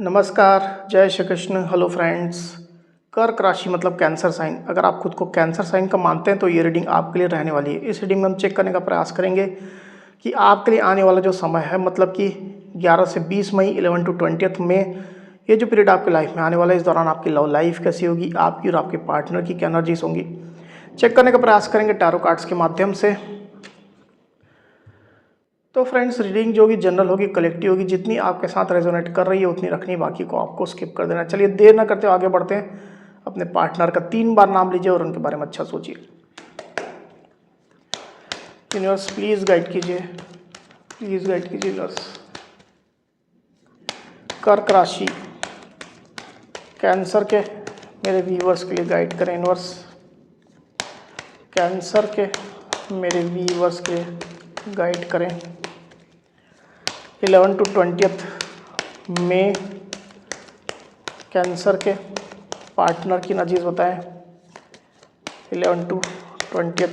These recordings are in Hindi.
नमस्कार, जय श्री कृष्ण। Hello friends. कर्क राशि मतलब कैंसर साइन। अगर आप खुद को कैंसर साइन का मानते हैं तो ये रीडिंग आपके लिए रहने वाली है। इस रीडिंग में हम चेक करने का प्रयास करेंगे कि आपके लिए आने वाला जो समय है, मतलब कि 11 से 20 मई 11 to 20 में ये जो पीरियड आपकी लाइफ में आने वाला है, इस दौरान आपकी लव लाइफ कैसी होगी, आपकी और आपके पार्टनर की क्या एनर्जीज होंगी, चेक करने का प्रयास करेंगे टैरो कार्ड्स के माध्यम से। तो फ्रेंड्स, रीडिंग जो होगी जनरल होगी, कलेक्टिव होगी। जितनी आपके साथ रेजोनेट कर रही है उतनी रखनी, बाकी को आपको स्किप कर देना। चलिए देर ना करते आगे बढ़ते हैं। अपने पार्टनर का 3 बार नाम लीजिए और उनके बारे में अच्छा सोचिए। यूनिवर्स प्लीज गाइड कीजिए, प्लीज गाइड कीजिए यूनिवर्स। कर्क राशि कैंसर के मेरे व्यूवर्स के लिए गाइड करें यूनिवर्स। कैंसर के मेरे व्यूवर्स के लिए गाइड करें। 11 to 20 में कैंसर के पार्टनर की एनर्जीज बताएं। 11 to 20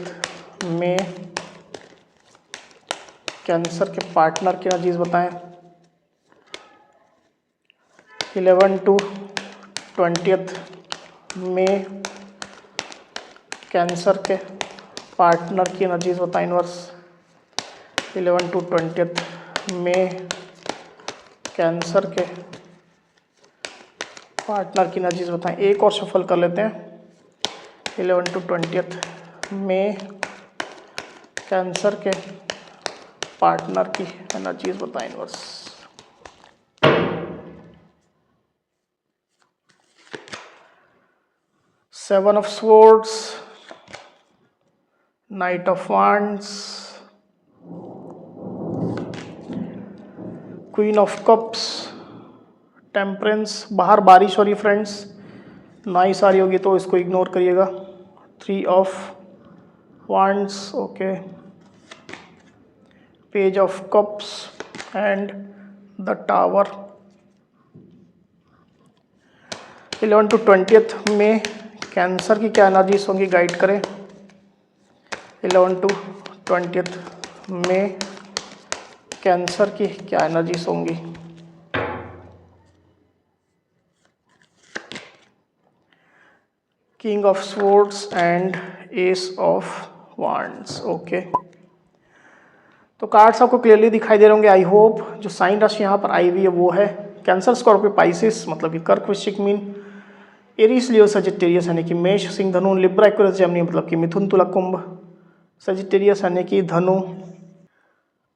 में कैंसर के पार्टनर की एनर्जीज बताएं। 11 to 20 में कैंसर के पार्टनर की एनर्जीज बताएं यूनिवर्स। 11 to 20 में कैंसर के पार्टनर की एनर्जीज बताएं। एक और सफल कर लेते हैं। 11 to 20 में कैंसर के पार्टनर की एनर्जीज बताएं universe. Seven of swords, night of wands, queen of cups, temperance. बाहर बारिश हो रही फ्रेंड्स, नॉइस आ रही होगी तो इसको इग्नोर करिएगा। 3 of wands, okay. Page of cups and the tower. 11 to 20 में कैंसर की क्या एनर्जीज होंगी, गाइड करें। 11 to 20 में कैंसर की क्या एनर्जीज होंगी। King of swords and S of wands, okay. तो कार्ड्स आपको क्लियरली दिखाई दे रहे होंगे, आई होप। जो साइन राशि यहाँ पर आई हुई है वो है कैंसर, स्कॉर्पियो, पाइसिस मतलब कि कर्क, वृश्चिक, मीन, एरीज, लियो, सजिटेरियस यानी कि मेष, सिंह, धनु, लिब्रा, एक्वेरियस, जेमिनी मतलब कि मिथुन, तुला, कुंभ, सजिटेरियस यानी कि धनु।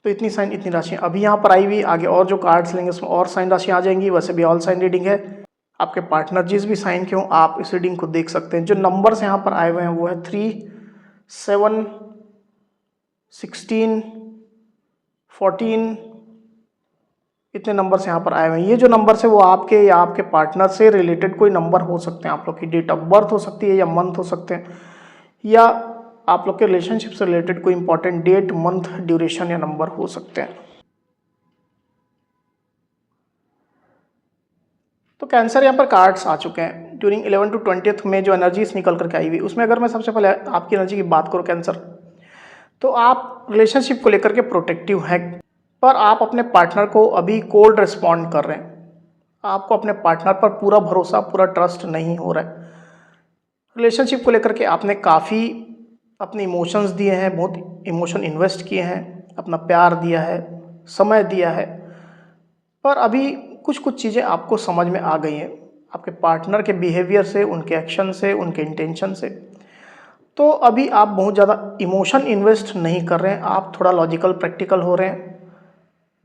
तो इतनी साइन, इतनी राशियाँ अभी यहाँ पर आई हुई। आगे और जो कार्ड्स लेंगे उसमें और साइन राशि आ जाएंगी। वैसे भी ऑल साइन रीडिंग है। आपके पार्टनर जिस भी साइन के हों आप इस रीडिंग को देख सकते हैं। जो नंबर्स यहाँ पर आए हुए हैं वो है 3, 7, 16, 14, इतने नंबर्स यहाँ पर आए हुए हैं। ये जो नंबर्स है वो आपके या आपके पार्टनर से रिलेटेड कोई नंबर हो सकते हैं। आप लोग की डेट ऑफ बर्थ हो सकती है या मंथ हो सकते हैं, या आप लोग के रिलेशनशिप से रिलेटेड कोई इंपॉर्टेंट डेट, मंथ, ड्यूरेशन या नंबर हो सकते हैं। तो कैंसर यहाँ पर कार्ड्स आ चुके हैं। ड्यूरिंग 11 to 20 में जो एनर्जीज निकल करके आई हुई उसमें अगर मैं सबसे पहले आपकी एनर्जी की बात करूँ कैंसर, तो आप रिलेशनशिप को लेकर के प्रोटेक्टिव हैं, पर आप अपने पार्टनर को अभी कोल्ड रिस्पॉन्ड कर रहे हैं। आपको अपने पार्टनर पर पूरा भरोसा, पूरा ट्रस्ट नहीं हो रहा है। रिलेशनशिप को लेकर के आपने काफ़ी अपने इमोशंस दिए हैं, बहुत इमोशन इन्वेस्ट किए हैं, अपना प्यार दिया है, समय दिया है, पर अभी कुछ कुछ चीज़ें आपको समझ में आ गई हैं आपके पार्टनर के बिहेवियर से, उनके एक्शन से, उनके इंटेंशन से। तो अभी आप बहुत ज़्यादा इमोशन इन्वेस्ट नहीं कर रहे हैं। आप थोड़ा लॉजिकल, प्रैक्टिकल हो रहे हैं।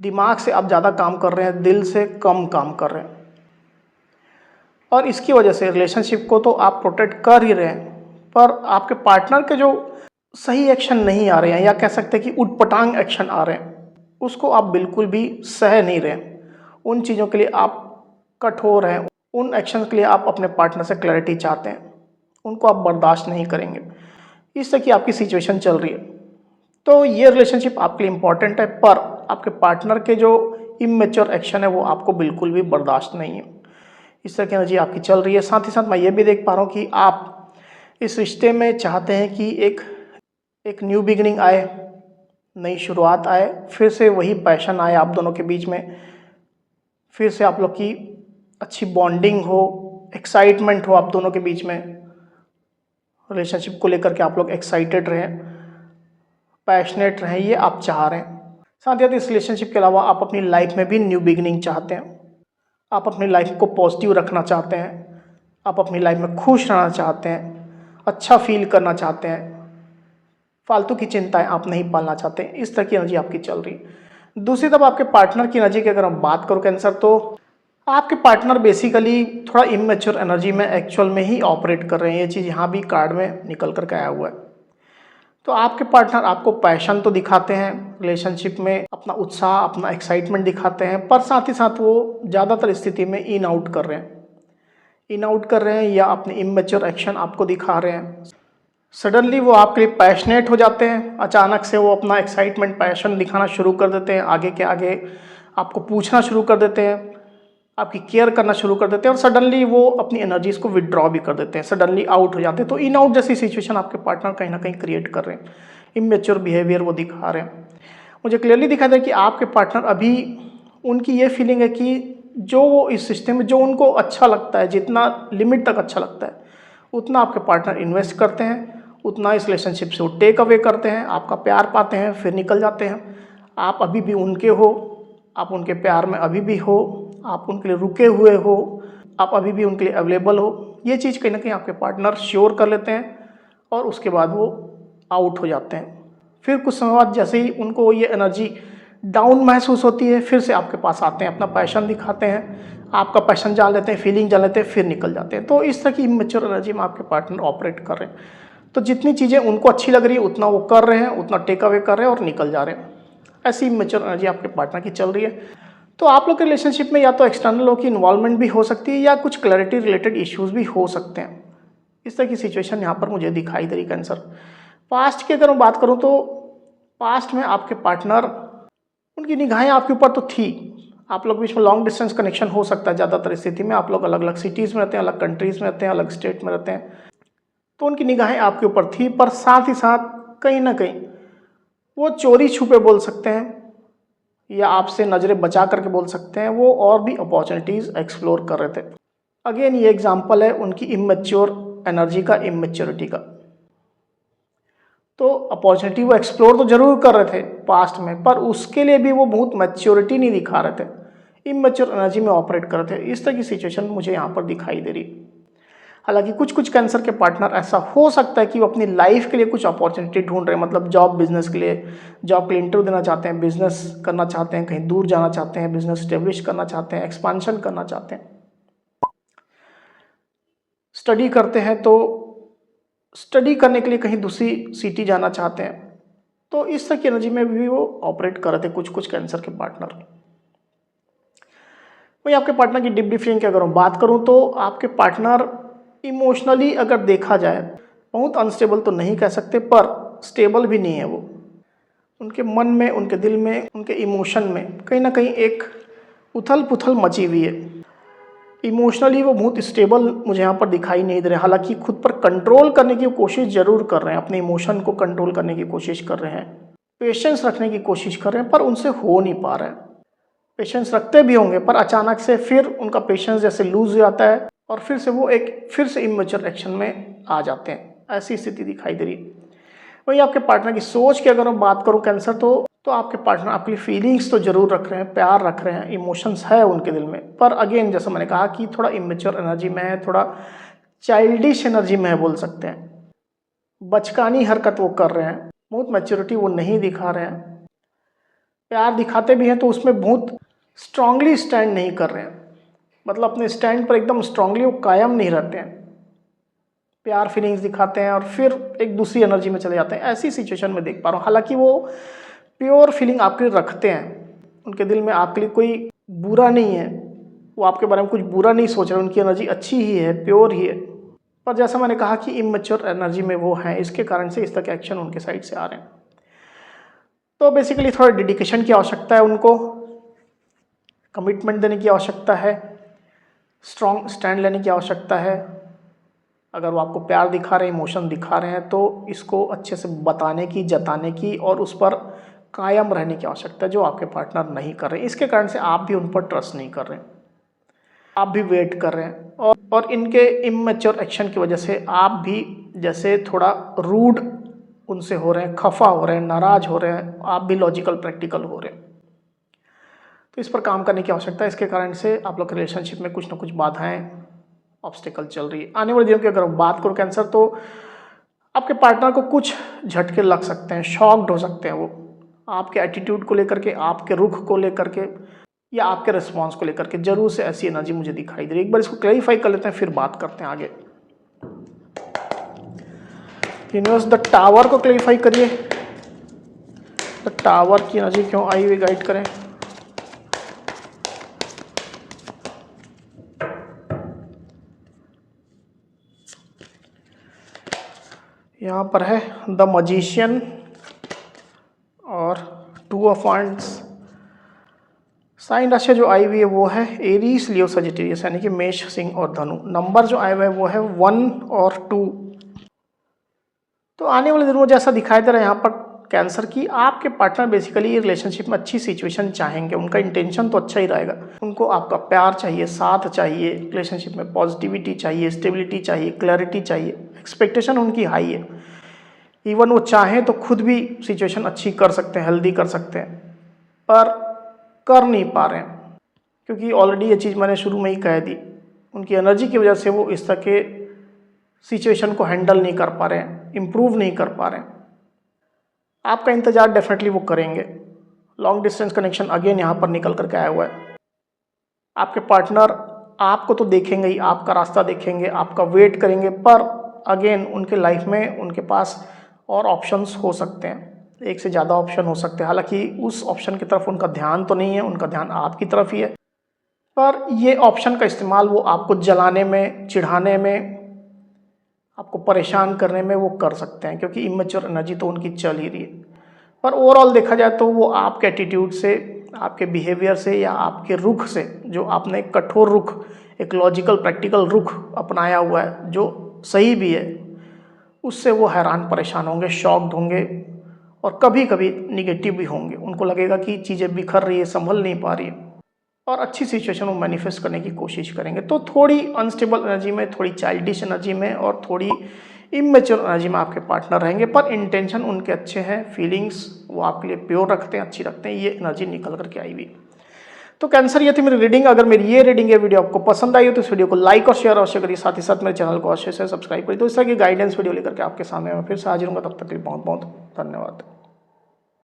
दिमाग से आप ज़्यादा काम कर रहे हैं, दिल से कम काम कर रहे हैं। और इसकी वजह से रिलेशनशिप को तो आप प्रोटेक्ट कर ही रहे हैं, पर आपके पार्टनर के जो सही एक्शन नहीं आ रहे हैं, या कह सकते हैं कि उटपटांग एक्शन आ रहे हैं, उसको आप बिल्कुल भी सह नहीं रहे हैं। उन चीज़ों के लिए आप कठोर हैं। उन एक्शन के लिए आप अपने पार्टनर से क्लैरिटी चाहते हैं, उनको आप बर्दाश्त नहीं करेंगे। इस तरह की आपकी सिचुएशन चल रही है। तो ये रिलेशनशिप आपके लिए इम्पॉर्टेंट है, पर आपके पार्टनर के जो इमेच्योर एक्शन है वो आपको बिल्कुल भी बर्दाश्त नहीं है। इस तरह की एनर्जी आपकी चल रही है। साथ ही साथ मैं ये भी देख पा रहा हूँ कि आप इस रिश्ते में चाहते हैं कि एक न्यू बिगिनिंग आए, नई शुरुआत आए, फिर से वही पैशन आए आप दोनों के बीच में, फिर से आप लोग की अच्छी बॉन्डिंग हो, एक्साइटमेंट हो आप दोनों के बीच में, रिलेशनशिप को लेकर के आप लोग एक्साइटेड रहें, पैशनेट रहें, ये आप चाह रहे हैं। साथ ही साथ इस रिलेशनशिप के अलावा आप अपनी लाइफ में भी न्यू बिगिनिंग चाहते हैं, आप अपनी लाइफ को पॉजिटिव रखना चाहते हैं, आप अपनी लाइफ में खुश रहना चाहते हैं, अच्छा फील करना चाहते हैं, फालतू की चिंताएं आप नहीं पालना चाहते। इस तरह की एनर्जी आपकी चल रही है। दूसरी तरफ आपके पार्टनर की एनर्जी की अगर हम बात करो कैंसर, तो आपके पार्टनर बेसिकली थोड़ा इमेच्योर एनर्जी में एक्चुअल में ही ऑपरेट कर रहे हैं। ये चीज़ यहाँ भी कार्ड में निकल करके आया हुआ है। तो आपके पार्टनर आपको पैशन तो दिखाते हैं रिलेशनशिप में, अपना उत्साह, अपना एक्साइटमेंट दिखाते हैं, पर साथ ही साथ वो ज़्यादातर स्थिति में इन आउट कर रहे हैं या अपने इमेच्योर एक्शन आपको दिखा रहे हैं। सडनली वो आपके लिए पैशनेट हो जाते हैं, अचानक से वो अपना एक्साइटमेंट, पैशन दिखाना शुरू कर देते हैं, आगे के आगे आपको पूछना शुरू कर देते हैं, आपकी केयर करना शुरू कर देते हैं, और सडनली वो अपनी एनर्जीज को विड्रॉ भी कर देते हैं, सडनली आउट हो जाते हैं। तो इन आउट जैसी सिचुएशन आपके पार्टनर कहीं ना कहीं क्रिएट कर रहे हैं, इमेच्योर बिहेवियर वो दिखा रहे हैं। मुझे क्लियरली दिखा था कि आपके पार्टनर अभी, उनकी ये फीलिंग है कि जो वो इस सिस्टम में, जो उनको अच्छा लगता है, जितना लिमिट तक अच्छा लगता है उतना आपके पार्टनर इन्वेस्ट करते हैं, उतना इस रिलेशनशिप से वो टेक अवे करते हैं, आपका प्यार पाते हैं, फिर निकल जाते हैं। आप अभी भी उनके हो, आप उनके प्यार में अभी भी हो, आप उनके लिए रुके हुए हो, आप अभी भी उनके लिए अवेलेबल हो। ये चीज़ कहीं ना कहीं आपके पार्टनर श्योर कर लेते हैं और उसके बाद वो आउट हो जाते हैं। फिर कुछ समय बाद जैसे ही उनको ये एनर्जी डाउन महसूस होती है, फिर से आपके पास आते हैं, अपना पैशन दिखाते हैं, आपका पैशन जान लेते हैं, फीलिंग जान लेते हैं, फिर निकल जाते हैं। तो इस तरह की इमेच्योर एनर्जी में आपके पार्टनर ऑपरेट कर रहे हैं। तो जितनी चीज़ें उनको अच्छी लग रही है उतना वो कर रहे हैं, उतना टेक अवे कर रहे हैं और निकल जा रहे हैं। ऐसी इमेच्योर एनर्जी आपके पार्टनर की चल रही है। तो आप लोग के रिलेशनशिप में या तो एक्सटर्नल लोग की इन्वॉल्वमेंट भी हो सकती है या कुछ क्लैरिटी रिलेटेड इश्यूज भी हो सकते हैं। इस तरह की सिचुएशन यहाँ पर मुझे दिखाई दे रही कैंसर। पास्ट की अगर मैं बात करूँ तो पास्ट में आपके पार्टनर, उनकी निगाहें आपके ऊपर तो थी, आप लोग बीच में लॉन्ग डिस्टेंस कनेक्शन हो सकता है। ज़्यादातर स्थिति में आप लोग अलग अलग सिटीज़ में रहते हैं, अलग कंट्रीज़ में रहते हैं, अलग स्टेट में रहते हैं, तो उनकी निगाहें आपके ऊपर थी, पर साथ ही साथ कहीं ना कहीं वो चोरी छुपे बोल सकते हैं या आपसे नज़रें बचा करके बोल सकते हैं, वो और भी अपॉर्चुनिटीज़ एक्सप्लोर कर रहे थे। अगेन ये एग्जांपल है उनकी इमेच्योर एनर्जी का, इमेच्योरिटी का। तो अपॉर्चुनिटी वो एक्सप्लोर तो जरूर कर रहे थे पास्ट में, पर उसके लिए भी वो बहुत मैच्योरिटी नहीं दिखा रहे थे, इमेच्योर एनर्जी में ऑपरेट कर रहे थे। इस तरह की सिचुएशन मुझे यहाँ पर दिखाई दे रही। हालांकि कुछ कुछ कैंसर के पार्टनर ऐसा हो सकता है कि वो अपनी लाइफ के लिए कुछ अपॉर्चुनिटी ढूंढ रहे हैं, मतलब जॉब बिजनेस के लिए, जॉब के लिए इंटरव्यू देना चाहते हैं, बिजनेस करना चाहते हैं, कहीं दूर जाना चाहते हैं, बिजनेस स्टेब्लिश करना चाहते हैं, एक्सपांशन करना चाहते हैं, स्टडी करते हैं तो स्टडी करने के लिए कहीं दूसरी सिटी जाना चाहते हैं। तो इस तरह की एनर्जी में भी वो ऑपरेट कर रहे थे कुछ कुछ कैंसर के पार्टनर। वही आपके पार्टनर की डीप फीलिंग की अगर मैं बात करूं तो आपके पार्टनर इमोशनली अगर देखा जाए बहुत अनस्टेबल तो नहीं कह सकते, पर स्टेबल भी नहीं है वो। उनके मन में, उनके दिल में, उनके इमोशन में कहीं ना कहीं एक उथल पुथल मची हुई है। इमोशनली वो बहुत स्टेबल मुझे यहाँ पर दिखाई नहीं दे रहे। हालांकि खुद पर कंट्रोल करने की कोशिश जरूर कर रहे हैं, अपने इमोशन को कंट्रोल करने की कोशिश कर रहे हैं, पेशेंस रखने की कोशिश कर रहे हैं, पर उनसे हो नहीं पा रहा है। पेशेंस रखते भी होंगे पर अचानक से फिर उनका पेशेंस जैसे लूज हो जाता है और फिर से इमेच्योर एक्शन में आ जाते हैं। ऐसी स्थिति दिखाई दे रही। वही आपके पार्टनर की सोच की अगर मैं बात करूं कैंसर, तो आपके पार्टनर आपके लिए फीलिंग्स तो जरूर रख रहे हैं, प्यार रख रहे हैं, इमोशंस है उनके दिल में, पर अगेन जैसा मैंने कहा कि थोड़ा इमेच्योर एनर्जी में है, थोड़ा चाइल्डिश एनर्जी में है बोल सकते हैं। बचकानी हरकत वो कर रहे हैं, बहुत मैच्योरिटी वो नहीं दिखा रहे हैं। प्यार दिखाते भी हैं तो उसमें बहुत स्ट्रांगली स्टैंड नहीं कर रहे हैं, मतलब अपने स्टैंड पर एकदम स्ट्रांगली वो कायम नहीं रहते हैं। प्यार फीलिंग्स दिखाते हैं और फिर एक दूसरी एनर्जी में चले जाते हैं। ऐसी सिचुएशन में देख पा रहा हूँ। हालांकि वो प्योर फीलिंग आपके लिए रखते हैं, उनके दिल में आपके लिए कोई बुरा नहीं है, वो आपके बारे में कुछ बुरा नहीं सोच रहे, उनकी एनर्जी अच्छी ही है, प्योर ही है, पर जैसा मैंने कहा कि इमेच्योर एनर्जी में वो हैं, इसके कारण से इस तरह के एक्शन उनके साइड से आ रहे हैं। तो बेसिकली थोड़ा डेडिकेशन की आवश्यकता है, उनको कमिटमेंट देने की आवश्यकता है, स्ट्रॉन्ग स्टैंड लेने की आवश्यकता है। अगर वो आपको प्यार दिखा रहे हैं, इमोशन दिखा रहे हैं, तो इसको अच्छे से बताने की, जताने की और उस पर कायम रहने की आवश्यकता है, जो आपके पार्टनर नहीं कर रहे हैं। इसके कारण से आप भी उन पर ट्रस्ट नहीं कर रहे हैं। आप भी वेट कर रहे हैं और इनके इमैच्योर एक्शन की वजह से आप भी जैसे थोड़ा रूड उनसे हो रहे हैं, खफा हो रहे हैं, नाराज हो रहे हैं, आप भी लॉजिकल प्रैक्टिकल हो रहे हैं। तो इस पर काम करने की आवश्यकता है। इसके कारण से आप लोग के रिलेशनशिप में कुछ ना कुछ बाधाएं, ऑब्स्टिकल चल रही है। आने वाले दिनों की अगर बात करो कैंसर, तो आपके पार्टनर को कुछ झटके लग सकते हैं, शॉक्ड हो सकते हैं वो आपके एटीट्यूड को लेकर के, आपके रुख को लेकर के या आपके रिस्पॉन्स को लेकर के। जरूर से ऐसी एनर्जी मुझे दिखाई दे रही है। एक बार इसको क्लैरिफाई कर लेते हैं, फिर बात करते हैं आगे। यूनिवर्स द टावर को क्लैरिफाई करिए। द टावर की एनर्जी क्यों आई हुई, गाइड करें। यहाँ पर है द मजिशियन और 2 ऑफ वांड्स। साइन राशि जो आई हुई है वो है एरीज, लियो, सजिटेरियस, यानी कि मेष, सिंह और धनु। नंबर जो आए हुए हैं वो है 1 और 2। तो आने वाले दिनों में जैसा दिखाई दे रहा है यहाँ पर कैंसर की, आपके पार्टनर बेसिकली रिलेशनशिप में अच्छी सिचुएशन चाहेंगे। उनका इंटेंशन तो अच्छा ही रहेगा। उनको आपका प्यार चाहिए, साथ चाहिए, रिलेशनशिप में पॉजिटिविटी चाहिए, स्टेबिलिटी चाहिए, क्लैरिटी चाहिए। एक्सपेक्टेशन उनकी हाई है। इवन वो चाहें तो खुद भी सिचुएशन अच्छी कर सकते हैं, हेल्दी कर सकते हैं, पर कर नहीं पा रहे हैं क्योंकि ऑलरेडी ये चीज़ मैंने शुरू में ही कह दी। उनकी एनर्जी की वजह से वो इस तरह के सिचुएशन को हैंडल नहीं कर पा रहे हैं, इम्प्रूव नहीं कर पा रहे हैं। आपका इंतजार डेफिनेटली वो करेंगे। लॉन्ग डिस्टेंस कनेक्शन अगेन यहाँ पर निकल करके आया हुआ है। आपके पार्टनर आपको तो देखेंगे ही, आपका रास्ता देखेंगे, आपका वेट करेंगे, पर अगेन उनके लाइफ में उनके पास और ऑप्शंस हो सकते हैं, एक से ज़्यादा ऑप्शन हो सकते हैं। हालांकि उस ऑप्शन की तरफ उनका ध्यान तो नहीं है, उनका ध्यान आपकी तरफ ही है, पर ये ऑप्शन का इस्तेमाल वो आपको जलाने में, चिढ़ाने में, आपको परेशान करने में वो कर सकते हैं, क्योंकि इमेच्योर एनर्जी तो उनकी चल ही रही है। पर ओवरऑल देखा जाए तो वो आपके एटीट्यूड से, आपके बिहेवियर से या आपके रुख से, जो आपने एक कठोर रुख, एक लॉजिकल प्रैक्टिकल रुख अपनाया हुआ है जो सही भी है, उससे वो हैरान परेशान होंगे, शॉक्ड होंगे और कभी कभी निगेटिव भी होंगे। उनको लगेगा कि चीज़ें बिखर रही है, संभल नहीं पा रही है, और अच्छी सिचुएशन वो मैनिफेस्ट करने की कोशिश करेंगे। तो थोड़ी अनस्टेबल एनर्जी में, थोड़ी चाइल्डिश एनर्जी में और थोड़ी इमेच्योर एनर्जी में आपके पार्टनर रहेंगे, पर इंटेंशन उनके अच्छे हैं, फीलिंग्स वो आपके लिए प्योर रखते हैं, अच्छी रखते हैं। ये एनर्जी निकल करके आई हुई। तो कैंसर, ये थी मेरी रीडिंग। अगर मेरी ये रीडिंग, ये वीडियो आपको पसंद आई हो तो इस वीडियो को लाइक और शेयर अवश्य करिए। साथ ही साथ मेरे चैनल को अवश्य से सब्सक्राइब करिए। तो इस तरह की गाइडेंस वीडियो लेकर के आपके सामने मैं फिर से हाजिर हूँगा। तब तक के लिए बहुत बहुत धन्यवाद।